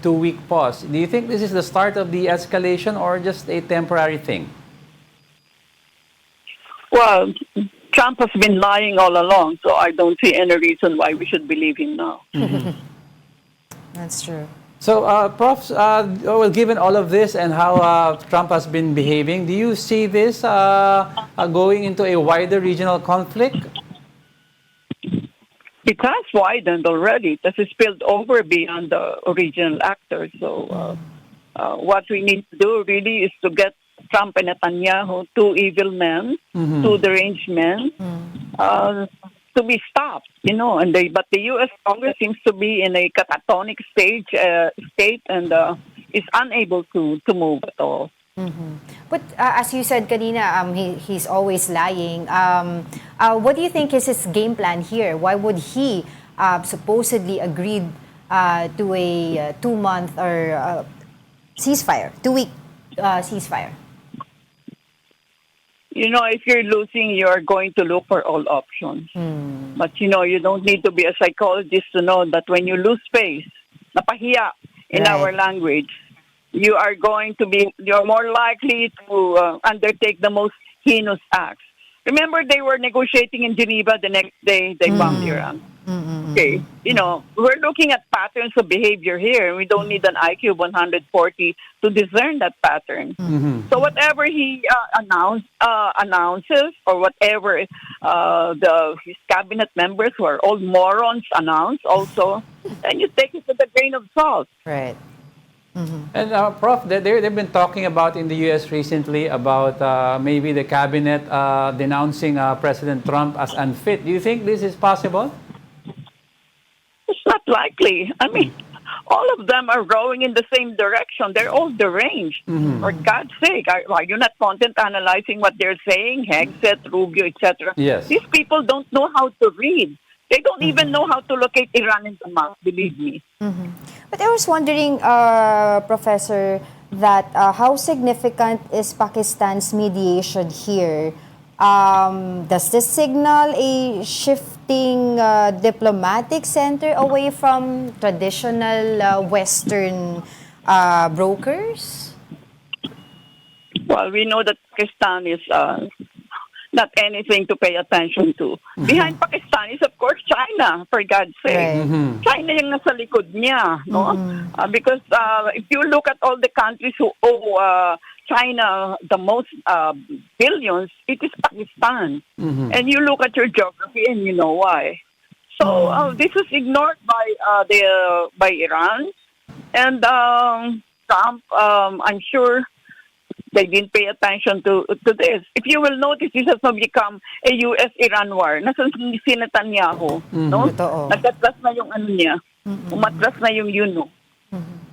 2-week pause. Do you think this is the start of the escalation or just a temporary thing? Well, Trump has been lying all along, so I don't see any reason why we should believe him now. That's true. So, Prof, well, given all of this and how Trump has been behaving, do you see this going into a wider regional conflict? It has widened already. It has spilled over beyond the original actors. So what we need to do really is to get Trump and Netanyahu, two evil men, two deranged men, to be stopped, but the U.S. Congress seems to be in a catatonic state and is unable to move at all. But as you said kanina, he's always lying. What do you think is his game plan here? Why would he supposedly agreed to a 2-month or ceasefire, 2-week ceasefire? If you're losing, you're going to look for all options. But, you don't need to be a psychologist to know that when you lose face, napahiya in our language, you're more likely to undertake the most heinous acts. Remember, they were negotiating in Geneva. The next day, they bombed Iran. Okay, we're looking at patterns of behavior here. We don't need an IQ of 140 to discern that pattern. So whatever he announces, or whatever his cabinet members who are old morons announce, also, then you take it with a grain of salt. Right. And Prof, they've been talking about in the U.S. recently about maybe the cabinet denouncing President Trump as unfit. Do you think this is possible? It's not likely. I mean, all of them are going in the same direction. They're all deranged. For God's sake, are you not content analyzing what they're saying? Hegseth, Rubio, etc. Yes. These people don't know how to read. They don't even know how to locate Iran in the map, believe me. But I was wondering, Professor, that how significant is Pakistan's mediation here? Does this signal a shifting diplomatic center away from traditional Western brokers? Well, we know that Pakistan is not anything to pay attention to. Behind Pakistan is, of course, China, for God's sake. Right. China yung nasa likod niya, no? Because if you look at all the countries who owe China the most billions, it is Pakistan. And you look at your geography and you know why. So this is ignored by Iran. And Trump, I'm sure they didn't pay attention to this. If you will notice, this has now become a U.S.-Iran war. Nasaan si Netanyahu, no? Nagkatras na yung ano niya. Umatras na yung yuno.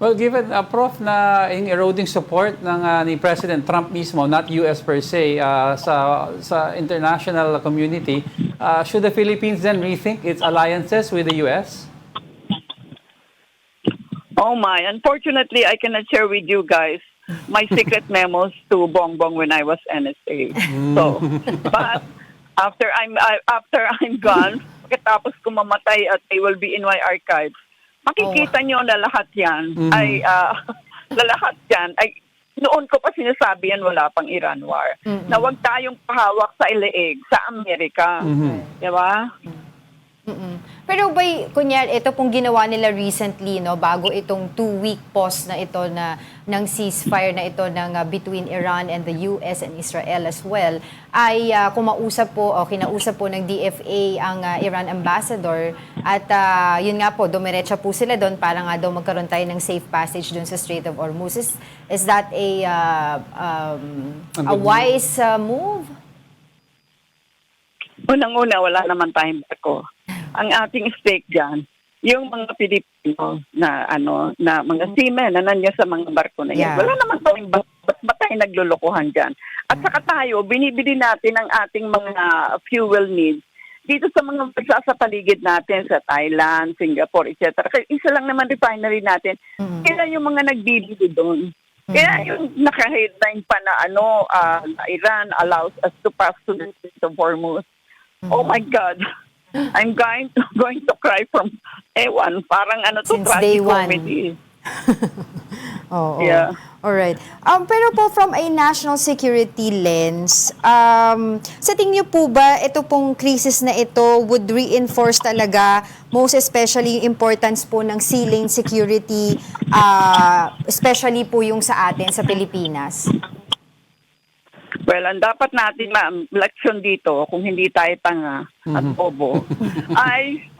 Well, given, Prof, na yung eroding support ng ni President Trump mismo, not U.S. per se, sa international community, should the Philippines then rethink its alliances with the U.S.? Oh my, unfortunately, I cannot share with you guys my secret memos to Bongbong when I was NSA. So, but after I'm gone, pagkatapos ko mamatay at they will be in my archives, makikita nyo na lahat yan ay noon ko pa sinasabi yan, wala pang Iran war, na wag tayong pahawak sa leeg sa Amerika. Diba? Pero kunyari, ito pong ginawa nila recently, no, bago itong 2-week pause na ito ng ceasefire na ito ng between Iran and the US and Israel as well, ay kinausap po ng DFA ang Iran ambassador at yun nga po, dumiretsa po sila doon para nga daw magkaroon tayo ng safe passage doon sa Strait of Hormuz. Is that a wise move? Unang-una, wala naman tayong barko. Ang ating stake dyan, yung mga Pilipino na mga seamen na nandiyan sa mga barko na yan. Wala naman tayong ba tayo naglulukuhan dyan. At saka tayo, binibili natin ang ating mga fuel needs dito sa mga bansa sa paligid natin, sa Thailand, Singapore, etc. Kasi isa lang naman refinery natin. Kaya yung mga nagbibili doon. Kaya yung naka-headline pa na Iran allows us to pass to the Strait of Hormuz. Oh my God. I'm going to cry from ewan. Parang Since day one. comedy. Oo. Yeah. Alright. Pero po from a national security lens, sa tingin niyo po ba ito pong crisis na ito would reinforce talaga most especially yung importance po ng sea lane security, especially po yung sa atin sa Pilipinas? Well, ang dapat natin leksyon dito, kung hindi tayo tanga at bobo, ay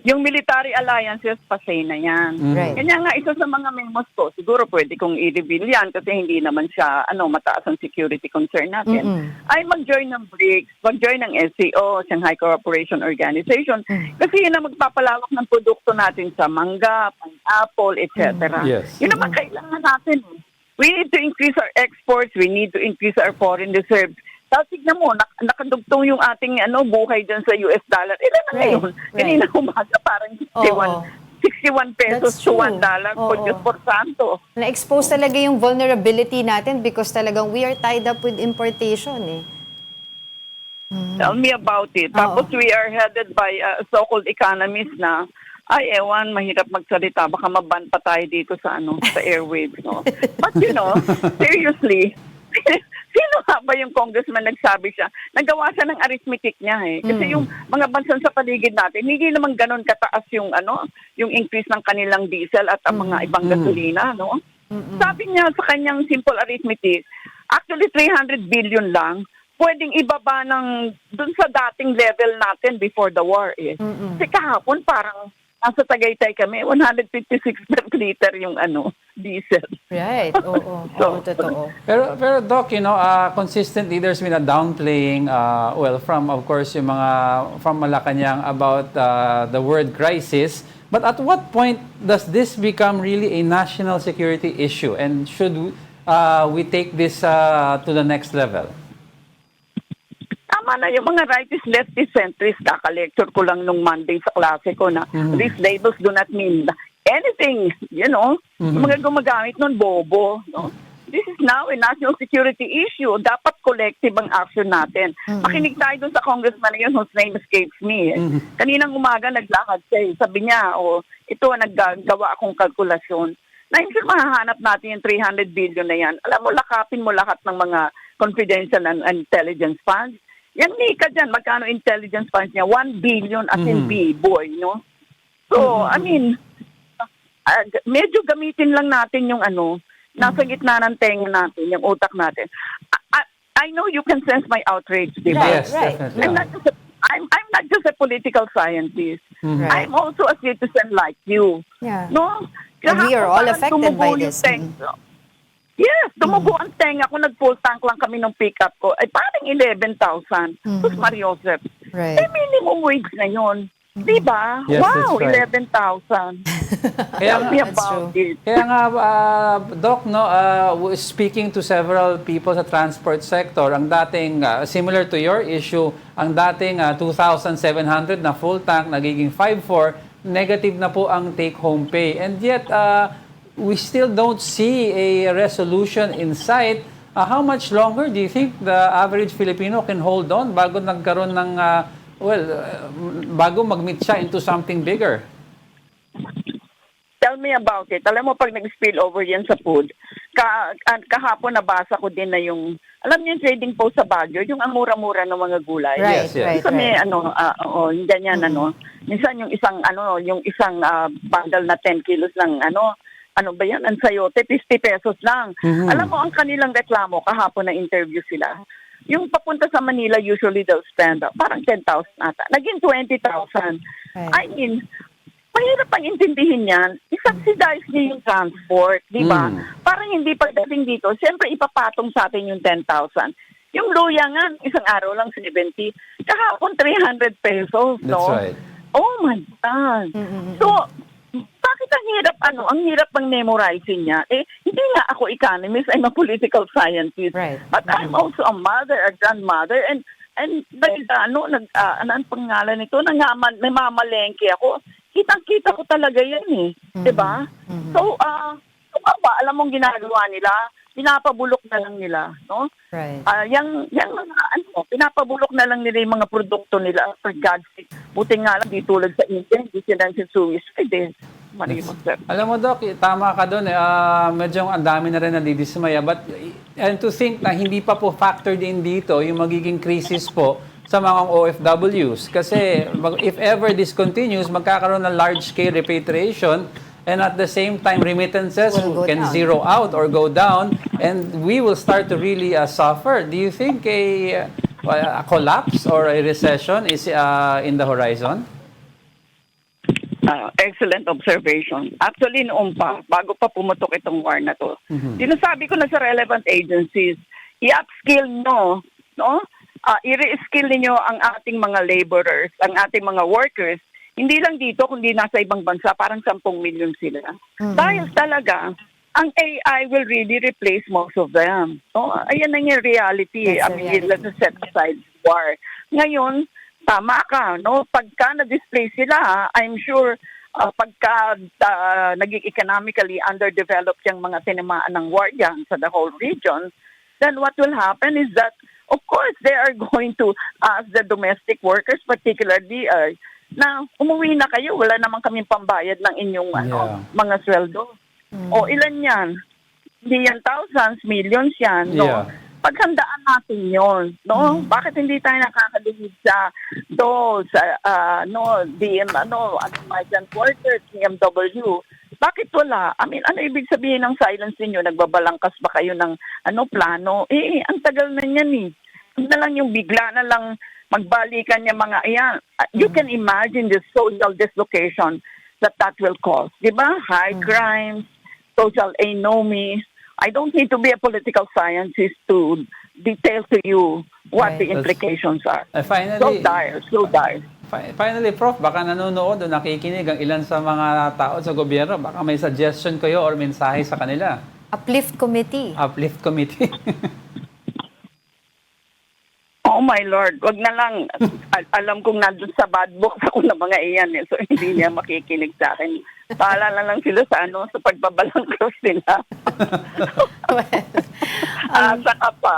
yung military alliances, pasay na yan. Right. Kanya nga, isa sa mga memos ko, siguro pwede kong i-reveal yan kasi hindi naman siya mataas ang security concern natin, ay mag-join ng BRICS, mag-join ng SCO, Shanghai Cooperation Organization, kasi yun ang magpapalawak ng produkto natin sa mangga, pineapple, etc. Yes. Yun naman kailangan natin. We need to increase our exports, we need to increase our foreign reserves. Tapos tignan mo, nakadugtong yung ating buhay dyan sa US dollar. Ilan na ngayon? Kanina umaga parang 61 pesos That's to true. $1 for Diyos por santo. Na-expose talaga yung vulnerability natin because talagang we are tied up with importation eh. Tell me about it. Tapos we are headed by so-called economists na, ay ewan, mahirap magsalita. Baka maban pa tayo dito sa sa airwaves. No? But seriously, sino nga ba yung congressman nagsabi siya? Nagawa siya ng arithmetic niya eh. Kasi yung mga bansa sa paligid natin, hindi naman ganun kataas yung yung increase ng kanilang diesel at ang mga ibang gasolina, no? Sabi niya sa kanyang simple arithmetic, actually 300 billion lang, pwedeng ibaba ng dun sa dating level natin before the war eh. Kasi kahapon parang nasa Tagaytay kami, 156 per liter yung diesel. Right, oo. Oo, totoo. Pero Doc, consistently there's been a downplaying, from of course yung mga from Malacanang about the word crisis. But at what point does this become really a national security issue? And should we take this to the next level? Tama na yung mga rightist, leftist, centrist. Kaka-lecture ko lang nung Monday sa klase ko na these labels do not mean anything, Yung mga gumagamit nun, bobo, no? This is now a national security issue. Dapat collective ang action natin. Makinig tayo dun sa congressman na yun whose name escapes me. Kaninang umaga naglakad siya. Sabi niya, ito naggagawa akong kalkulasyon. Na yung mahahanap natin yung 300 billion na yan. Alam mo, lakapin mo lahat ng mga confidential and intelligence funds. Yan, Nika dyan, magkano intelligence funds niya? 1 billion as in B-boy, no? So, I mean, medyo gamitin lang natin yung nasa gitna ng tenga natin, yung utak natin. I know you can sense my outrage, di ba? Yes, definitely. I'm not just a political scientist. I'm also a citizen like you. Yeah. No? And we are all Parang affected by tumubo yung this. tenga. Yes, tumubo ang tenga ko. Nag-full tank lang kami ng pick-up ko. Ay parang 11,000. Tapos Mariosep. Right. Minimum wage na yun. Diba? Yes, Wow, that's right. 11,000. Kaya Tell me That's about true. it. Kaya nga, Doc, speaking to several people sa transport sector, ang dating, similar to your issue, ang dating 2,700 na full tank, nagiging 5,400, negative na po ang take-home pay. And yet, we still don't see a resolution in sight. How much longer do you think the average Filipino can hold on bago nagkaroon ng, bago mag-meet siya into something bigger? Tell me about it. Alam mo, pag nag-spill over yan sa food, kahapon nabasa ko din na yung, alam niyo yung trading post sa Baguio, yung ang mura-mura ng mga gulay. Right, Yes, yes. right, Kami, right. yung ganyan, minsan yung isang bundle na 10 kilos ng ano ba yan, ang sayote, 50 pesos lang. Alam mo, ang kanilang reklamo, kahapon na interview sila, yung papunta sa Manila, usually they'll spend parang 10,000 ata. Naging 20,000. Right. I mean, mahirap ang intindihin yan. I-subsidize niya yung transport, di ba? Parang hindi pagdating dito, siyempre ipapatong sa atin yung 10,000. Yung luya nga, isang araw lang 70. Kahapon 300 pesos, no? That's right. Oh my God. So, bakit ang hirap bang memorizing niya? Hindi nga ako economist, I'm a political scientist. Right. But I'm also a mother, a grandmother, and dahil anong pangalan nito, namamalengke ako. Kitang-kita ko talaga yan eh. Diba? So, alam mong ginagawa nila, pinapabulok na lang nila, no? Right. Yang mga pinapabulok na lang nila yung mga produkto nila for God's sake. Buti nga lang, di tulad sa India, hindi sila suicide eh. Marimos, sir. Alam mo, Doc, tama ka doon. Medyo ang dami na rin nadidismaya. But, and to think na hindi pa po factored in dito yung magiging crisis po sa mga OFWs. Kasi if ever this continues, magkakaroon ng large-scale repatriation and at the same time, remittances Will go can down. zero out or go down and we will start to really suffer. Do you think a collapse or a recession is in the horizon? Excellent observation. Actually, noong pa, bago pa pumutok itong war na to, sinasabi ko na sa relevant agencies, i-upskill nyo, no? I-re-skill ninyo ang ating mga laborers, ang ating mga workers, hindi lang dito, kundi nasa ibang bansa, parang 10 million sila. Dahil talaga, ang AI will really replace most of them. No? Ayan na yung reality. That's I the mean, reality. let's set aside war. Ngayon, tama ka, no? Pagka na-display sila, I'm sure pagka naging economically underdeveloped yung mga tinamaan ng war yan sa the whole region, then what will happen is that, of course, they are going to ask the domestic workers, particularly, na umuwi na kayo, wala naman kaming pambayad ng inyong mga sweldo. O ilan yan? Hindi yan thousands, millions yan, no? Yeah. Paghandaan natin yon, no? Bakit hindi tayo nakakadinig sa migrant workers, CMW? Bakit wala? I mean, ano ibig sabihin ng silence ninyo? Nagbabalangkas ba kayo ng plano? Ang tagal na niyan eh. Huwag na lang yung bigla na lang magbalikan yung mga ayan. You can imagine the social dislocation that will cause. Di ba? High crimes, social anomie. I don't need to be a political scientist to detail to you what Right. the implications are. Finally, So dire, so dire. Finally, Prof, baka nanonood o nakikinig ang ilan sa mga tao sa gobyerno. Baka may suggestion kayo or mensahe sa kanila. Uplift Committee. Uplift Committee. Oh my Lord, wag na lang. Alam kong nandun sa bad books ako ng mga iyan eh. So hindi niya makikinig sa akin. Paala na lang sila sa pagbabalangkas nila. Saka pa.